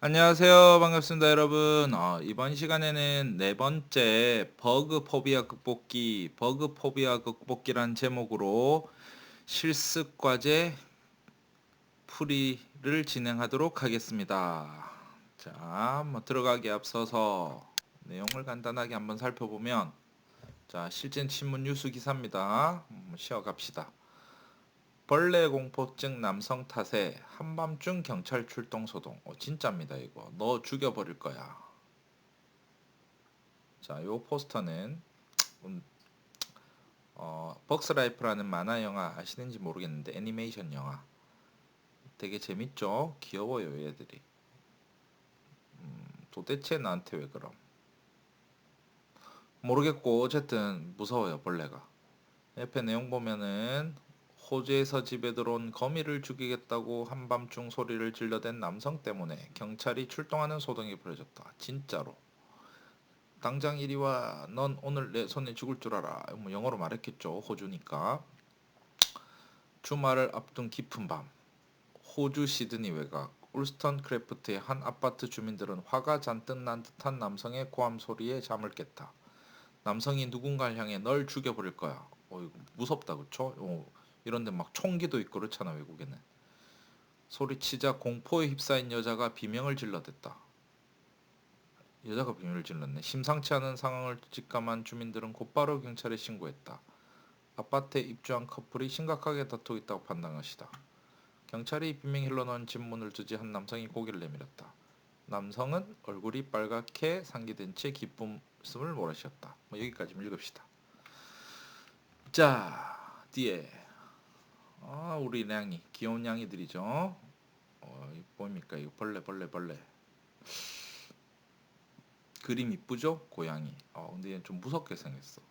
안녕하세요. 반갑습니다, 여러분. 이번 시간에는 네 번째 버그 포비아 극복기란 제목으로 실습 과제 풀이를 진행하도록 하겠습니다. 자, 들어가기 앞서서 내용을 간단하게 한번 살펴보면, 자, 실전 신문 뉴스 기사입니다. 쉬어갑시다. 벌레 공포증 남성 탓에 한밤중 경찰 출동 소동. 진짜입니다, 이거. 너 죽여버릴 거야. 자, 요 포스터는 벅스라이프라는 만화 영화 아시는지 모르겠는데 애니메이션 영화 되게 재밌죠? 귀여워요, 얘들이. 도대체 나한테 왜 그럼? 모르겠고 어쨌든 무서워요, 벌레가. 옆에 내용 보면은 호주에서 집에 들어온 거미를 죽이겠다고 한밤중 소리를 질러댄 남성 때문에 경찰이 출동하는 소동이 벌어졌다. 진짜로. 당장 이리 와. 넌 오늘 내 손에 죽을 줄 알아. 뭐 영어로 말했겠죠. 호주니까. 주말을 앞둔 깊은 밤. 호주 시드니 외곽. 울스턴 크래프트의 한 아파트 주민들은 화가 잔뜩 난 듯한 남성의 고함 소리에 잠을 깼다. 남성이 누군가를 향해 널 죽여버릴 거야. 이거 무섭다, 그쵸? 이런데 막 총기도 있고 그렇잖아, 외국에는. 소리치자 공포에 휩싸인 여자가 비명을 질러댔다. 여자가 비명을 질렀네. 심상치 않은 상황을 직감한 주민들은 곧바로 경찰에 신고했다. 아파트에 입주한 커플이 심각하게 다투고 있다고 판단하시다. 경찰이 비명이 흘러나온 집문을 두지 한 남성이 고개를 내밀었다. 남성은 얼굴이 빨갛게 상기된 채 기쁨을 몰아쉬었다. 여기까지 읽읍시다. 자, 뒤에 우리 냥이 귀여운 냥이들이죠. 이거 뭡니까? 이거 벌레. 그림 이쁘죠? 고양이. 근데 얘는 좀 무섭게 생겼어.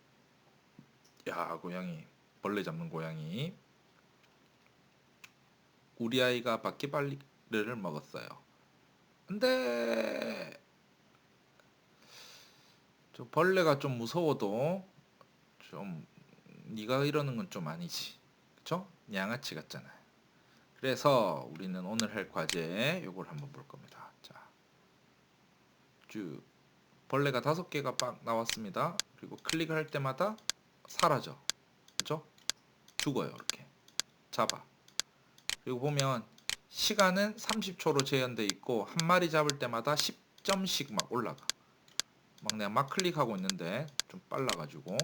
야, 고양이. 벌레 잡는 고양이. 우리 아이가 바퀴벌레를 먹었어요. 근데 저 벌레가 좀 무서워도 좀 네가 이러는 건 좀 아니지. 그쵸? 양아치 같잖아요. 그래서 우리는 오늘 할 과제 요걸 한번 볼 겁니다. 자, 쭉 벌레가 5개가 빡 나왔습니다. 그리고 클릭을 할 때마다 사라져. 그쵸? 죽어요. 이렇게 잡아. 그리고 보면 시간은 30초로 제한돼 있고 한 마리 잡을 때마다 10점씩 막 올라가. 막 내가 막 클릭하고 있는데 좀 빨라가지고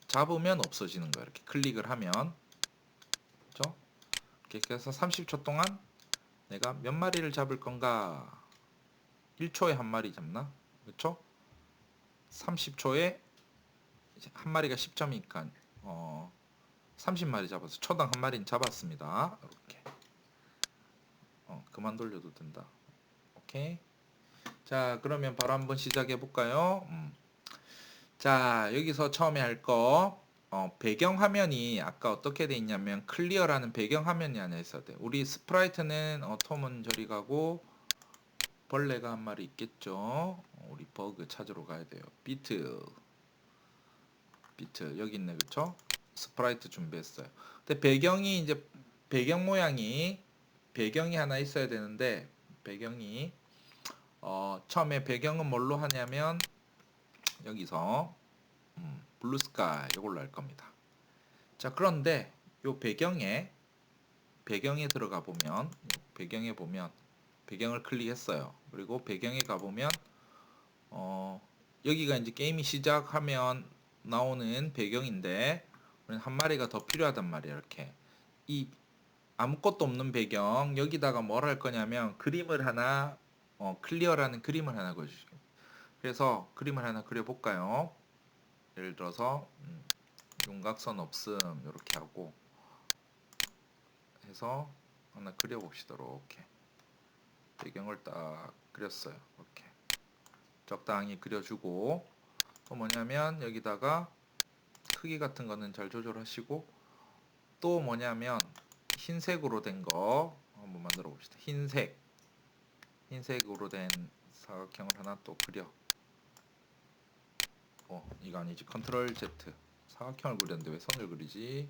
잡으면 없어지는 거야. 이렇게 클릭을 하면. 그죠? 이렇게 해서 30초 동안 내가 몇 마리를 잡을 건가? 1초에 한 마리 잡나? 그쵸? 30초에 한 마리가 10점이니까 30마리 잡아서 초당 한 마리는 잡았습니다. 이렇게 그만 돌려도 된다. 오케이. 자, 그러면 바로 한번 시작해 볼까요? 자, 여기서 처음에 할 거 배경 화면이 아까 어떻게 돼 있냐면 클리어라는 배경 화면이 하나 있어야 돼. 우리 스프라이트는 톰은 저리 가고 벌레가 한 마리 있겠죠. 우리 버그 찾으러 가야 돼요. 비트 여기 있네, 그쵸? 스프라이트 준비했어요. 근데 배경이 이제 배경이 하나 있어야 되는데 배경이 처음에 배경은 뭘로 하냐면 여기서 블루스카이 이걸로 할 겁니다. 자, 그런데 요 배경에 들어가 보면 배경을 클릭했어요. 그리고 배경에 가 보면 여기가 이제 게임이 시작하면 나오는 배경인데 한 마리가 더 필요하단 말이에요. 이렇게 이 아무것도 없는 배경 여기다가 뭘 할 거냐면 그림을 하나 클리어라는 그림을 하나 그려주시고 그래서 그림을 하나 그려볼까요? 예를 들어서 윤곽선 없음 이렇게 하고 해서 하나 그려봅시다. 이렇게 배경을 딱 그렸어요. 이렇게 적당히 그려주고 또 뭐냐면 여기다가 크기 같은 거는 잘 조절하시고 또 뭐냐면 흰색으로 된 거 한번 만들어 봅시다. 흰색으로 된 사각형을 하나 또 그려. 이거 아니지. 컨트롤 Z. 사각형을 그렸는데 왜 선을 그리지?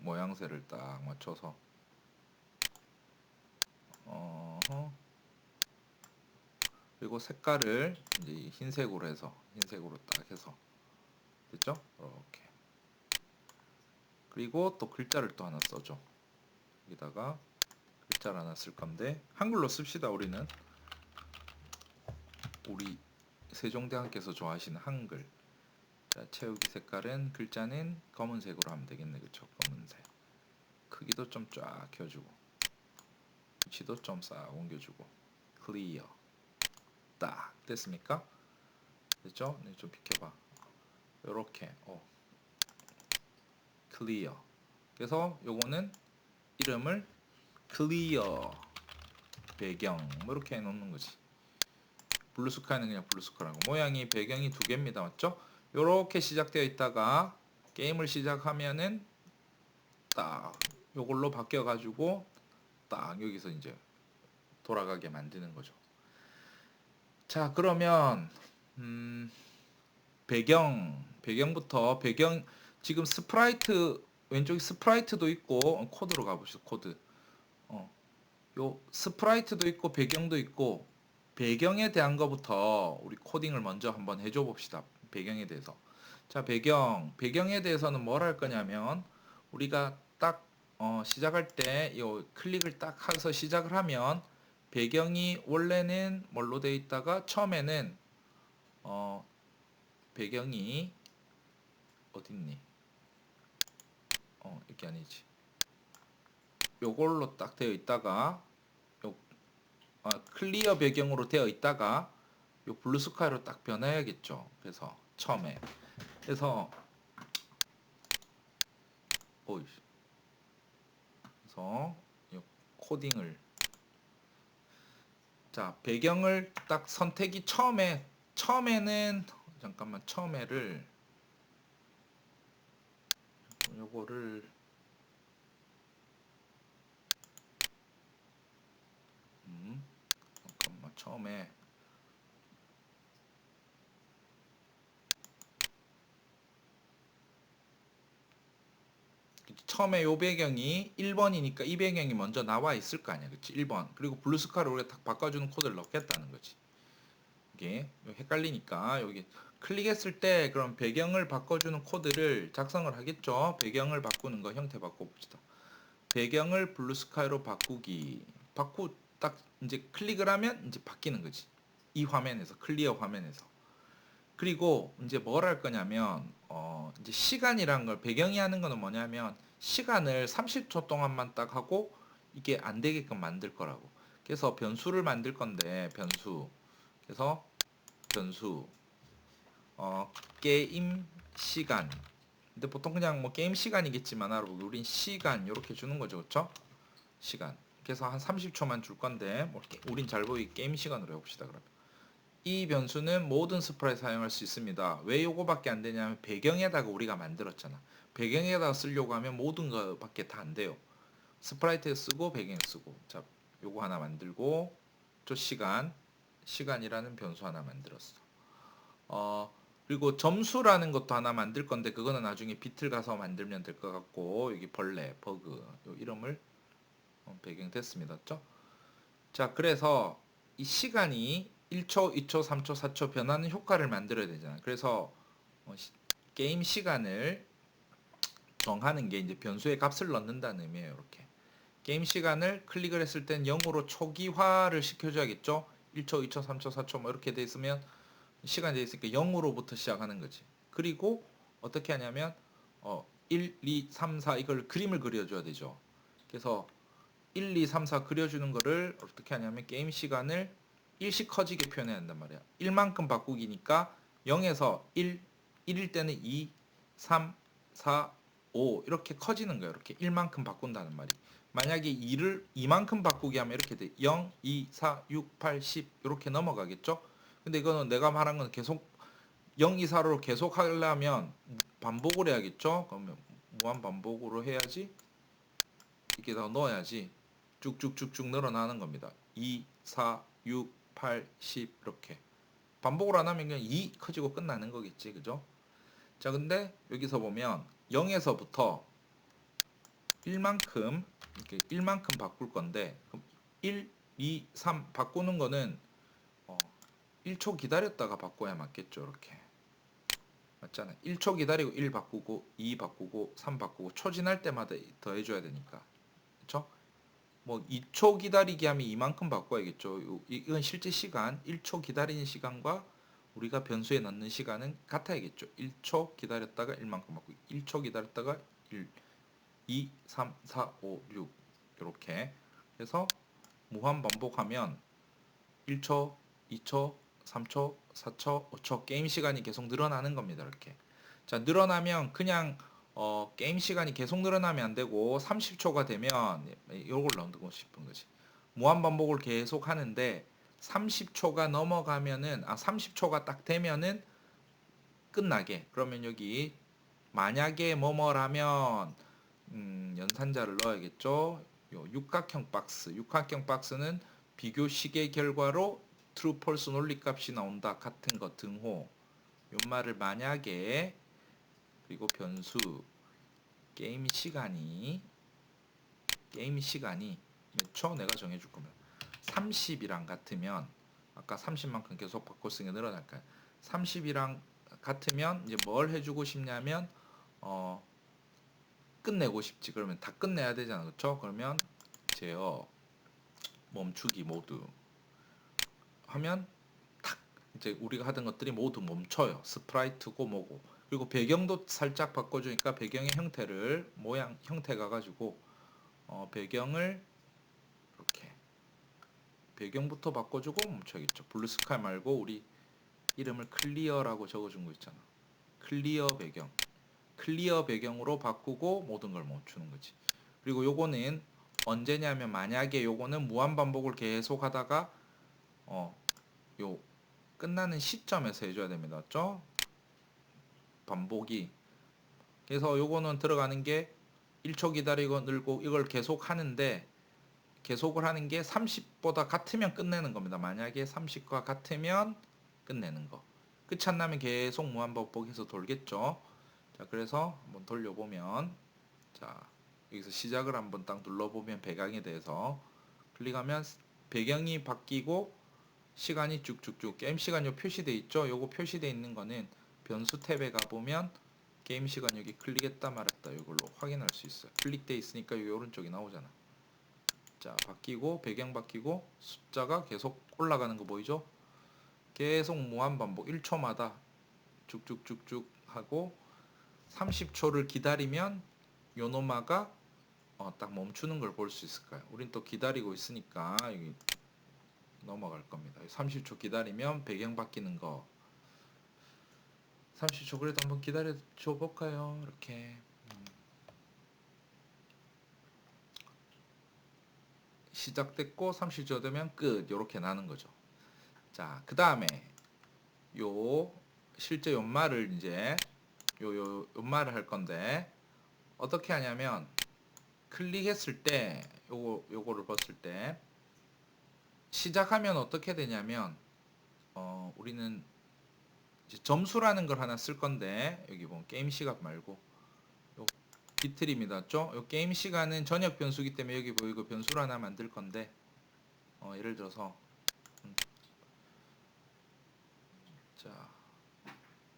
모양새를 딱 맞춰서 그리고 색깔을 이제 흰색으로 해서 흰색으로 딱 해서 됐죠? 이렇게. 그리고 또 글자를 또 하나 써줘. 여기다가 글자를 하나 쓸 건데 한글로 씁시다. 우리 세종대왕께서 좋아하시는 한글. 자, 채우기 색깔은 글자는 검은색으로 하면 되겠네. 그쵸? 검은색. 크기도 좀 쫙 켜주고 위치도 좀 싹 옮겨주고 클리어. 딱 됐습니까? 됐죠? 네, 좀 비켜봐. 요렇게 클리어. 그래서 요거는 이름을 클리어 배경 뭐 이렇게 해놓는 거지. 블루스카이는 그냥 블루스카라고. 모양이 배경이 두 개입니다. 맞죠? 요렇게 시작되어 있다가 게임을 시작하면은 딱 요걸로 바뀌어 가지고 딱 여기서 이제 돌아가게 만드는 거죠. 자, 그러면 배경부터 지금 스프라이트 왼쪽에 스프라이트도 있고 코드로 가보시죠. 코드. 요 스프라이트도 있고 배경도 있고 배경에 대한 거부터 우리 코딩을 먼저 한번 해줘 봅시다. 배경에 대해서. 자, 배경에 대해서는 뭘 할 거냐면 우리가 딱 시작할 때 요 클릭을 딱 해서 시작을 하면 배경이 원래는 뭘로 되어 있다가 처음에는 배경이 어딨니? 이게 아니지. 요걸로 딱 되어 있다가 클리어 배경으로 되어 있다가 요 블루스카이로 딱 변해야겠죠. 그래서 처음에 그래서 그래서 요 코딩을 자 배경을 딱 선택이 처음에는 잠깐만 처음에를 요거를 잠깐만 처음에 요 배경이 1번이니까 이 배경이 먼저 나와 있을 거 아니야. 그치? 1번. 그리고 블루스카를 우리가 딱 바꿔주는 코드를 넣겠다는 거지. 이게 헷갈리니까 여기 클릭했을 때 그럼 배경을 바꿔주는 코드를 작성을 하겠죠. 배경을 바꾸는 거 형태 바꿔봅시다. 배경을 블루스카이로 바꾸기. 딱 이제 클릭을 하면 이제 바뀌는 거지. 이 화면에서 클리어 화면에서. 그리고 이제 뭘 할 거냐면 이제 시간이란 걸 배경이 하는 거는 뭐냐면 시간을 30초 동안만 딱 하고 이게 안 되게끔 만들 거라고. 그래서 변수를 만들 건데 그래서 변수 게임 시간. 근데 보통 그냥 뭐 게임 시간이겠지만 우린 시간 이렇게 주는 거죠. 그렇죠? 시간. 그래서 한 30초만 줄 건데 우린 잘 보이게 게임 시간으로 해봅시다. 그러면 이 변수는 모든 스프라이트 사용할 수 있습니다. 왜 요거밖에 안 되냐면 배경에다가 우리가 만들었잖아. 배경에다가 쓰려고 하면 모든 거밖에 다 안 돼요. 스프라이트에 쓰고 배경에 쓰고. 자, 요거 하나 만들고 저 시간이라는 변수 하나 만들었어. 그리고 점수라는 것도 하나 만들 건데 그거는 나중에 비틀 가서 만들면 될 것 같고 여기 벌레, 버그 요 이름을 배경 됐습니다. 죠? 자, 그래서 이 시간이 1초, 2초, 3초, 4초 변하는 효과를 만들어야 되잖아. 그래서 게임 시간을 정하는 게 이제 변수의 값을 넣는다는 의미예요. 이렇게. 게임 시간을 클릭을 했을 땐 0으로 초기화를 시켜줘야겠죠. 1초, 2초, 3초, 4초 뭐 이렇게 돼 있으면 시간이 돼 있으니까 0으로부터 시작하는 거지. 그리고 어떻게 하냐면 1, 2, 3, 4 이걸 그림을 그려줘야 되죠. 그래서 1, 2, 3, 4 그려주는 거를 어떻게 하냐면 게임 시간을 1씩 커지게 표현해야 한단 말이야. 1만큼 바꾸기니까 0에서 1일 때는 2, 3, 4, 5 이렇게 커지는 거예요. 이렇게 1만큼 바꾼다는 말이. 만약에 2를 2만큼 바꾸기 하면 이렇게 돼. 0, 2, 4, 6, 8, 10 이렇게 넘어가겠죠? 근데 이거는 내가 말한 건 계속 0, 2, 4로 계속 하려면 반복을 해야겠죠? 그러면 무한 반복으로 해야지 이렇게 다 넣어야지 쭉쭉쭉쭉 늘어나는 겁니다. 2, 4, 6, 8, 10 이렇게 반복을 안 하면 그냥 2 커지고 끝나는 거겠지. 그죠? 자, 근데 여기서 보면 0에서부터 1만큼 이렇게 1만큼 바꿀 건데 그럼 1, 2, 3 바꾸는 거는 1초 기다렸다가 바꿔야 맞겠죠. 이렇게 맞잖아요. 1초 기다리고 1 바꾸고 2 바꾸고 3 바꾸고 초 지날 때마다 더해줘야 되니까 그렇죠? 뭐 2초 기다리기 하면 이만큼 바꿔야겠죠. 이건 실제 시간 1초 기다리는 시간과 우리가 변수에 넣는 시간은 같아야겠죠. 1초 기다렸다가 1만큼 바꾸고 1초 기다렸다가 1, 2, 3, 4, 5, 6 이렇게 해서 무한 반복하면 1초, 2초, 3초, 4초, 5초 게임 시간이 계속 늘어나는 겁니다. 이렇게. 자, 늘어나면 그냥 게임 시간이 계속 늘어나면 안 되고 30초가 되면 이걸 넣고 싶은 거지. 무한 반복을 계속 하는데 30초가 넘어가면은 30초가 딱 되면은 끝나게. 그러면 여기 만약에 뭐뭐라면 연산자를 넣어야겠죠. 요 육각형 박스. 육각형 박스는 비교식의 결과로 true, false 논리값이 나온다. 같은 거 등호. 요 말을 만약에 그리고 변수 게임 시간이 몇 초 내가 정해줄 거면 30이랑 같으면 아까 30만큼 계속 바꿨으니까 늘어날까요? 30이랑 같으면 이제 뭘 해주고 싶냐면 끝내고 싶지. 그러면 다 끝내야 되잖아. 그렇죠? 그러면 제어 멈추기 모드 하면 탁 이제 우리가 하던 것들이 모두 멈춰요. 스프라이트고 뭐고. 그리고 배경도 살짝 바꿔주니까 배경의 형태를 모양 형태가 가지고 배경을 이렇게 배경부터 바꿔주고 멈춰야겠죠. 블루스카이 말고 우리 이름을 클리어라고 적어준 거 있잖아. 클리어 배경. 클리어 배경으로 바꾸고 모든 걸 멈추는 거지. 그리고 요거는 언제냐면 만약에 요거는 무한 반복을 계속 하다가 요 끝나는 시점에서 해줘야 됩니다. 맞죠? 반복이. 그래서 요거는 들어가는 게 1초 기다리고 늘고 이걸 계속 하는데 계속을 하는 게 30보다 같으면 끝내는 겁니다. 만약에 30과 같으면 끝내는 거. 끝이 안 나면 계속 무한 반복해서 돌겠죠. 자, 그래서 한번 돌려보면 자, 여기서 시작을 한번 딱 눌러보면 배경에 대해서 클릭하면 배경이 바뀌고 시간이 쭉쭉쭉 게임 시간 요 표시돼 있죠. 요거 표시돼 있는 거는 변수 탭에 가보면 게임 시간 여기 클릭했다 말았다 이걸로 확인할 수 있어요. 클릭돼 있으니까 여기 오른쪽이 나오잖아. 자, 바뀌고 배경 바뀌고 숫자가 계속 올라가는 거 보이죠? 계속 무한 반복 1초마다 쭉쭉쭉쭉 하고 30초를 기다리면 요노마가 딱 멈추는 걸 볼 수 있을까요? 우린 또 기다리고 있으니까 여기 넘어갈 겁니다. 30초 기다리면 배경 바뀌는 거 30초 그래도 한번 기다려 줘 볼까요? 이렇게 시작됐고 30초 되면 끝 이렇게 나는 거죠. 자, 그 다음에 요 실제 연말을 이제 요 연말을 할 건데 어떻게 하냐면 클릭했을 때 요거를 봤을 때 시작하면 어떻게 되냐면 우리는 이제 점수라는 걸 하나 쓸 건데 여기 보면 게임 시간 말고 요 비틀입니다. 맞죠? 요 게임 시간은 전역 변수기 때문에 여기 보이고 변수를 하나 만들 건데 예를 들어서 자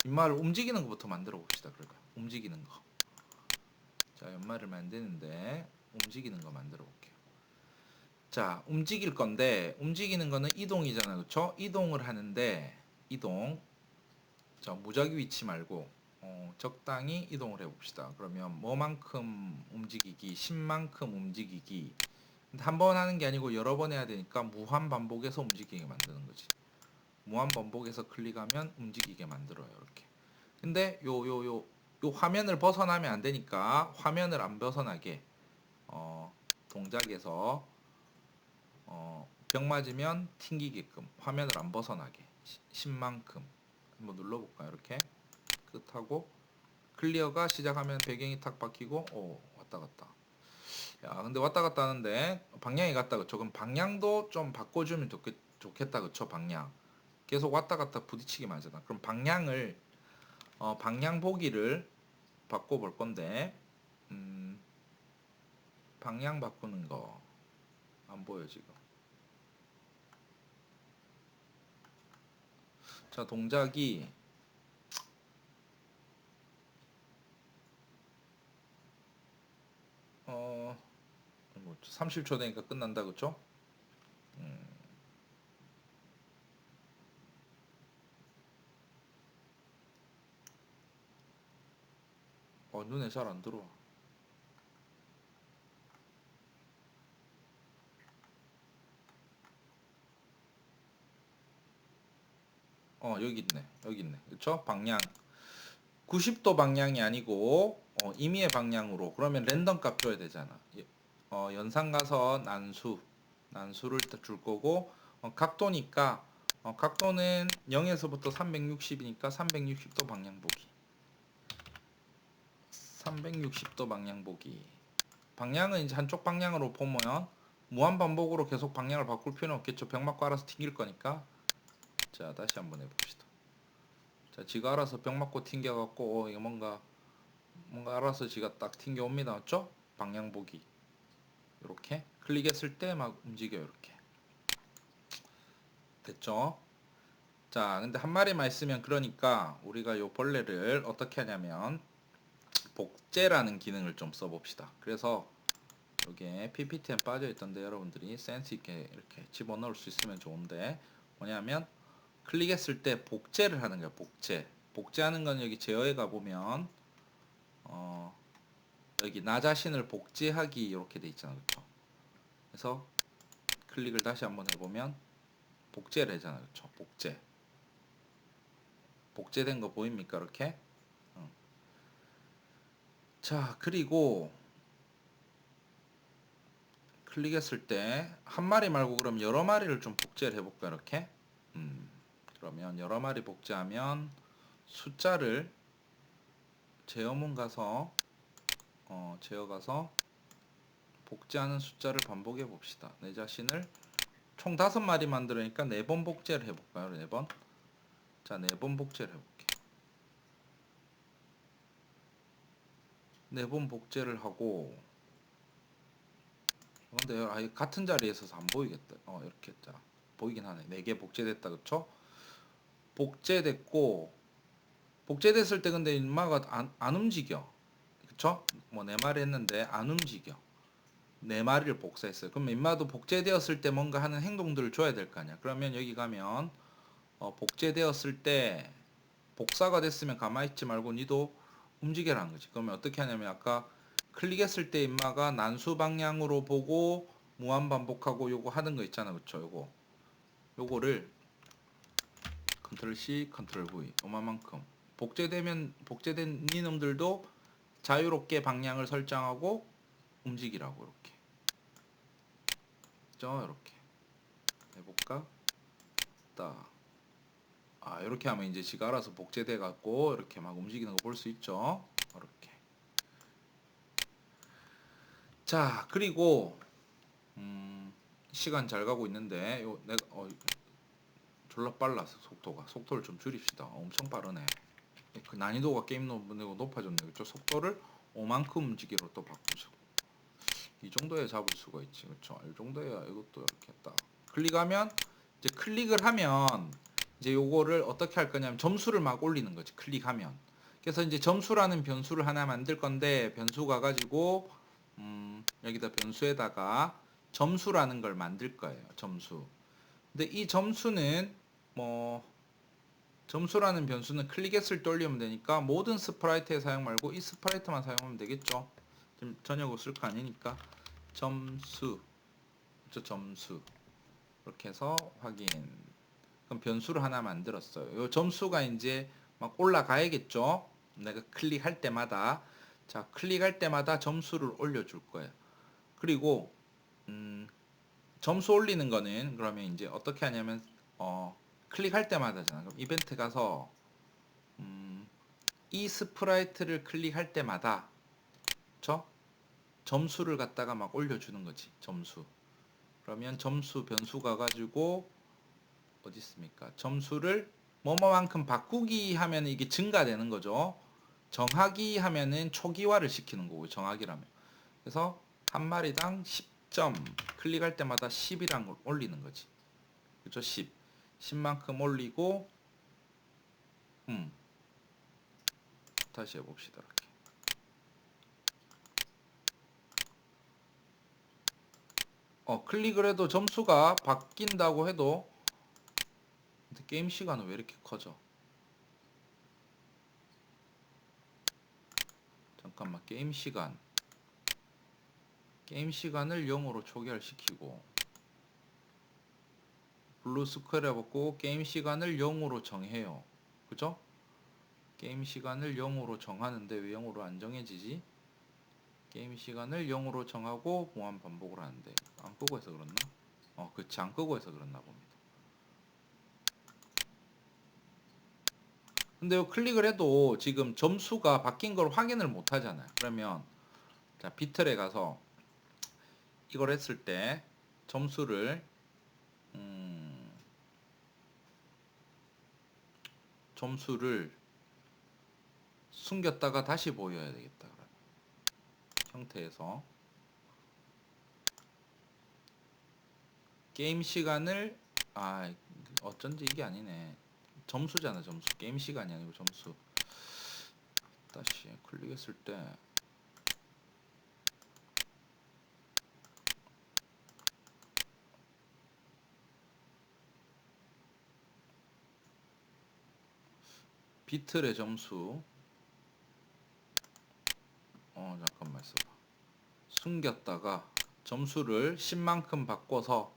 연말을 움직이는 것부터 만들어 봅시다. 그럴까요? 움직이는 거. 자, 연말을 만드는데 움직이는 거 만들어 볼게요. 자, 움직일 건데 움직이는 거는 이동이잖아요. 그렇죠? 이동을 하는데 이동. 자, 무작위 위치 말고 적당히 이동을 해 봅시다. 그러면 뭐만큼 움직이기, 10만큼 움직이기. 한 번 하는 게 아니고 여러 번 해야 되니까 무한 반복해서 움직이게 만드는 거지. 무한 반복해서 클릭하면 움직이게 만들어요. 이렇게. 근데 요 화면을 벗어나면 안 되니까 화면을 안 벗어나게 동작에서 벽 맞으면 튕기게끔 화면을 안 벗어나게 10만큼 한번 눌러볼까요? 이렇게 끝하고 클리어가 시작하면 배경이 탁 바뀌고 왔다 갔다. 야, 근데 왔다 갔다 하는데 방향이 같다 그쵸? 그럼 방향도 좀 바꿔주면 좋겠다 그쵸? 방향 계속 왔다 갔다 부딪히게 만잖아. 그럼 방향을 방향 보기를 바꿔볼 건데 방향 바꾸는 거 안 보여 지금. 자, 동작이 30초 되니까 끝난다 그쵸? 눈에 잘 안 들어와. 여기 있네. 여기 있네. 그쵸? 방향. 90도 방향이 아니고 임의의 방향으로. 그러면 랜덤 값 줘야 되잖아. 연산 가서 난수를 줄 거고, 각도니까 각도는 0에서부터 360이니까 360도 방향 보기. 360도 방향 보기. 방향은 이제 한쪽 방향으로 보면 무한 반복으로 계속 방향을 바꿀 필요는 없겠죠. 병 맞고 알아서 튕길 거니까. 자, 다시 한번 해봅시다. 자, 지가 알아서 병 맞고 튕겨갖고 이거 뭔가 알아서 지가 딱 튕겨옵니다. 맞죠? 방향 보기. 이렇게 클릭했을 때 막 움직여요. 이렇게 됐죠? 자, 근데 한 마리만 있으면 그러니까 우리가 요 벌레를 어떻게 하냐면 복제라는 기능을 좀 써봅시다. 그래서 여기에 PPT에 빠져있던데 여러분들이 센스 있게 이렇게 집어넣을 수 있으면 좋은데 뭐냐면 클릭했을 때 복제를 하는 거예요. 복제하는 건 여기 제어에 가보면 여기 나 자신을 복제하기 이렇게 돼 있잖아요. 그렇죠? 그래서 클릭을 다시 한번 해보면 복제를 하잖아요. 그렇죠? 복제된 거 보입니까? 이렇게. 자, 그리고 클릭했을 때 한 마리 말고 그럼 여러 마리를 좀 복제를 해볼까? 이렇게. 그러면 여러 마리 복제하면 숫자를 제어문 가서 제어 가서 복제하는 숫자를 반복해 봅시다. 내 자신을 총 5마리 만들으니까 4번 복제를 해볼까요? 4번. 자, 4번 복제를 해볼게. 4번 복제를 하고 근데 아예 같은 자리에 있어서 안 보이겠다. 이렇게 자 보이긴 하네. 4개 복제됐다. 그쵸? 복제됐을 때 근데 인마가 안 움직여. 그쵸? 뭐 4마리 했는데 안 움직여. 4마리를 복사했어요. 그럼 인마도 복제되었을 때 뭔가 하는 행동들을 줘야 될 거 아니야. 그러면 여기 가면 복제되었을 때 복사가 됐으면 가만히 있지 말고 니도 움직여라는 거지. 그러면 어떻게 하냐면 아까 클릭했을 때 인마가 난수 방향으로 보고 무한 반복하고 요거 하는 거 있잖아. 그쵸? 요거를 컨트롤 C, 컨트롤 V 요만큼 복제된 니놈들도 자유롭게 방향을 설정하고 움직이라고 이렇게. 이렇게 해볼까? 딱. 이렇게 하면 이제 지가 알아서 복제돼 갖고 이렇게 막 움직이는 거 볼 수 있죠. 이렇게. 자, 그리고 시간 잘 가고 있는데 내가 졸라 빨라서 속도를 좀 줄입시다. 엄청 빠르네. 그 난이도가 게임 높아졌네. 그렇죠? 속도를 5만큼 움직이로 또 바꾸죠. 이 정도에 잡을 수가 있지. 그렇죠? 이 정도야 이것도 이렇게 딱 클릭하면 이제 클릭을 하면 이제 요거를 어떻게 할 거냐면 점수를 막 올리는 거지. 클릭하면. 그래서 이제 점수라는 변수를 하나 만들 건데 변수 가가지고 여기다 변수에다가 점수라는 걸 만들 거예요. 점수. 근데 이 점수는 뭐 점수라는 변수는 클릭했을 때 올리면 되니까 모든 스프라이트에 사용 말고 이 스프라이트만 사용하면 되겠죠. 지금 전역으로 쓸 거 아니니까 점수 점수 이렇게 해서 확인. 그럼 변수를 하나 만들었어요. 이 점수가 이제 막 올라가야겠죠. 내가 클릭할 때마다 자 클릭할 때마다 점수를 올려줄 거예요. 그리고 점수 올리는 거는 그러면 이제 어떻게 하냐면 클릭할 때마다잖아. 그럼 이벤트 가서 이 스프라이트를 클릭할 때마다 그쵸? 점수를 갖다가 막 올려주는 거지. 점수. 그러면 점수 변수 가가지고 어디 있습니까? 점수를 뭐뭐만큼 바꾸기 하면 이게 증가되는 거죠. 정하기 하면은 초기화를 시키는 거고 정하기라면. 그래서 한 마리당 10점 클릭할 때마다 10이랑 올리는 거지. 그죠? 10만큼 올리고 다시 해봅시다. 이렇게. 클릭을 해도 점수가 바뀐다고 해도 근데 게임 시간은 왜 이렇게 커져? 잠깐만. 게임 시간을 0으로 초기화시키고 블루 스퀘어 해봤고 게임 시간을 0으로 정해요. 그죠? 게임 시간을 0으로 정하는데 왜 0으로 안 정해지지? 게임 시간을 0으로 정하고 무한 반복을 하는데 안 끄고 해서 그렇나? 그치, 안 끄고 해서 그렇나 봅니다. 근데 클릭을 해도 지금 점수가 바뀐 걸 확인을 못 하잖아요. 그러면 자, 비틀에 가서 이걸 했을 때 점수를 숨겼다가 다시 보여야 되겠다. 그러면 형태에서 게임 시간을 어쩐지 이게 아니네. 점수잖아. 점수. 게임 시간이 아니고 점수. 다시 클릭했을 때 비틀의 점수 잠깐만 있어봐. 숨겼다가 점수를 10만큼 바꿔서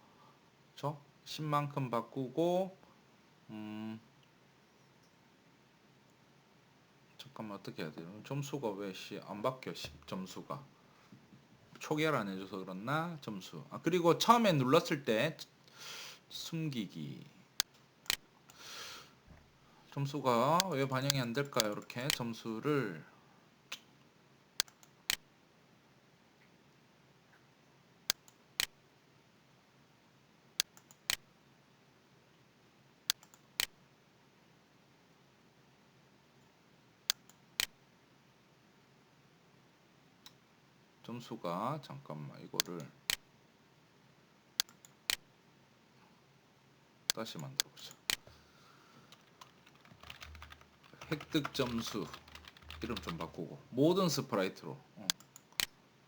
10만큼 바꾸고 잠깐만 어떻게 해야 돼요? 점수가 왜 안 바뀌어? 점수가 초기화를 안 해줘서 그렇나? 점수. 그리고 처음에 눌렀을 때 숨기기 점수가 왜 반영이 안 될까요? 이렇게 점수를 잠깐만 이거를 다시 만들어보자. 획득 점수 이름 좀 바꾸고 모든 스프라이트로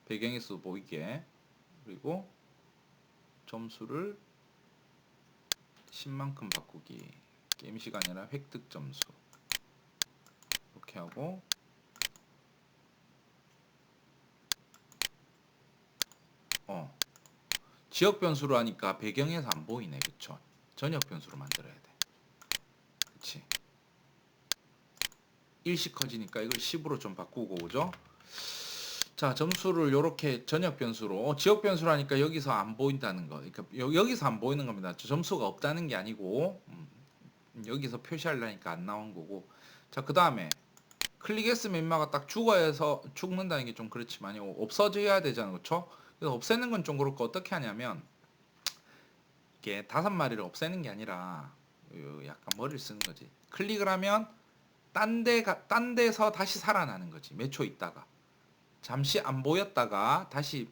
배경에서 보이게 그리고 점수를 10만큼 바꾸기 게임 시간이 아니라 획득 점수 이렇게 하고 지역 변수로 하니까 배경에서 안 보이네. 그쵸? 전역 변수로 만들어야 돼. 그치? 일씩 커지니까 이걸 10으로 좀 바꾸고 오죠? 자, 점수를 요렇게 전역 변수로 지역 변수로 하니까 여기서 안 보인다는 거. 그러니까 여기서 안 보이는 겁니다. 점수가 없다는 게 아니고 여기서 표시하려니까 안 나온 거고. 자, 그 다음에 클릭했으면 인마가 딱 죽는다는 게 좀 그렇지만 없어져야 되잖아요. 그쵸? 그래서 없애는 건 좀 그렇고 어떻게 하냐면 이게 5마리를 없애는 게 아니라 약간 머리를 쓰는 거지. 클릭을 하면 딴 데서 다시 살아나는 거지. 몇 초 있다가. 잠시 안 보였다가 다시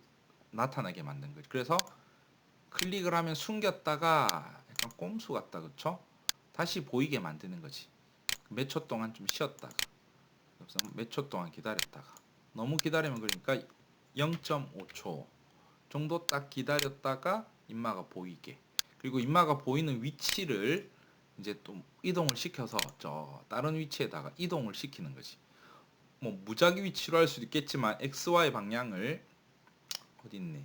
나타나게 만든 거지. 그래서 클릭을 하면 숨겼다가 약간 꼼수 같다. 그쵸? 다시 보이게 만드는 거지. 몇 초 동안 좀 쉬었다가. 몇 초 동안 기다렸다가. 너무 기다리면 그러니까 0.5초 정도 딱 기다렸다가 인마가 보이게. 그리고 인마가 보이는 위치를 이제 또 이동을 시켜서 다른 위치에다가 이동을 시키는 거지. 뭐 무작위 위치로 할 수도 있겠지만 XY 방향을 어디 있니?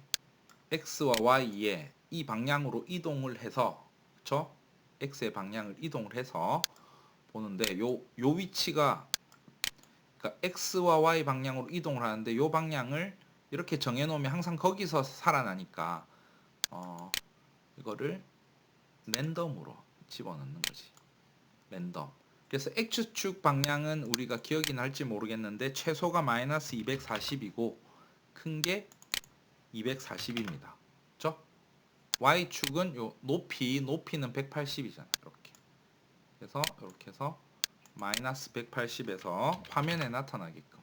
X와 Y에 이 방향으로 이동을 해서 그쵸? X의 방향을 이동을 해서 보는데 요 위치가 그러니까 X와 Y 방향으로 이동을 하는데 요 방향을 이렇게 정해 놓으면 항상 거기서 살아나니까 이거를 랜덤으로 집어넣는 거지. 랜덤. 그래서 X축 방향은 우리가 기억이 날지 모르겠는데 최소가 마이너스 240이고 큰 게 240입니다. 그렇죠? Y축은 요 높이는 180이잖아요. 이렇게. 그래서 이렇게 해서 마이너스 180에서 화면에 나타나게끔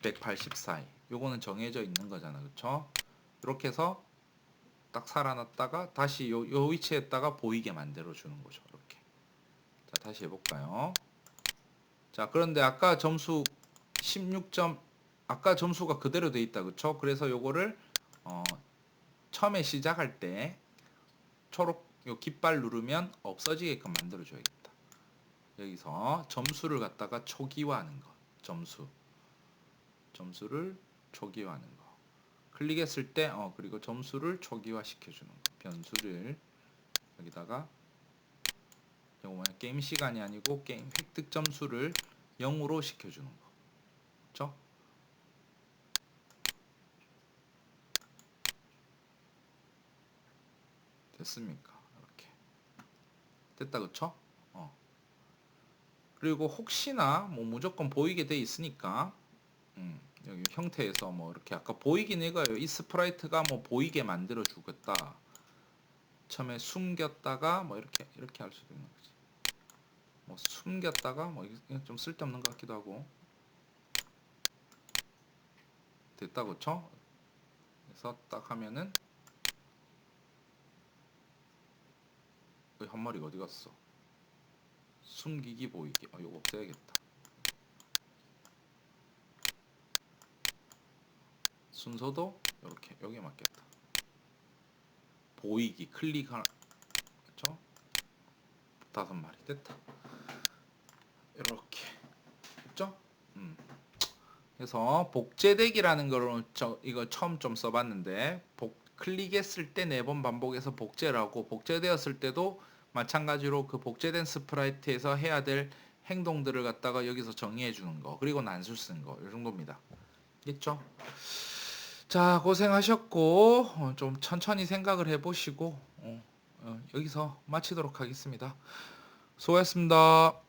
180 사이. 요거는 정해져 있는 거잖아. 그쵸? 이렇게 해서 딱 살아났다가 다시 요 위치에다가 보이게 만들어 주는 거죠. 이렇게. 자, 다시 해볼까요? 자, 그런데 아까 점수 16점, 아까 점수가 그대로 돼 있다. 그쵸? 그래서 요거를 어, 처음에 시작할 때 초록 요 깃발 누르면 없어지게끔 만들어 줘야겠다. 여기서 점수를 갖다가 초기화하는 거. 점수를 초기화하는 거. 클릭했을 때 그리고 점수를 초기화 시켜주는 거. 변수를 여기다가 이거 뭐냐, 게임 시간이 아니고 게임 획득 점수를 0으로 시켜주는 거. 그렇죠? 됐습니까? 이렇게 됐다. 그쵸? 그리고 혹시나 뭐 무조건 보이게 돼 있으니까 여기 형태에서 뭐 이렇게 아까 보이긴 이거예요. 이 스프라이트가 뭐 보이게 만들어 주겠다. 처음에 숨겼다가 뭐 이렇게 할 수도 있는 거지. 뭐 숨겼다가 뭐 이게 좀 쓸데없는 것 같기도 하고. 됐다. 그쵸? 그래서 딱 하면은 한 마리가 어디 갔어? 숨기기 보이기. 요거 없애야겠다. 순서도 이렇게 여기에 맞겠다. 보이기 클릭하나. 그쵸? 5마리 됐다. 이렇게 됐죠? 그래서 복제되기라는 거를 이거 처음 좀 써봤는데 클릭했을 때 4번 반복해서 복제를 하고 복제되었을 때도 마찬가지로 그 복제된 스프라이트에서 해야 될 행동들을 갖다가 여기서 정의해 주는 거, 그리고 난수 쓰는 거, 이 정도입니다. 있죠? 자, 고생하셨고 좀 천천히 생각을 해보시고 여기서 마치도록 하겠습니다. 수고하셨습니다.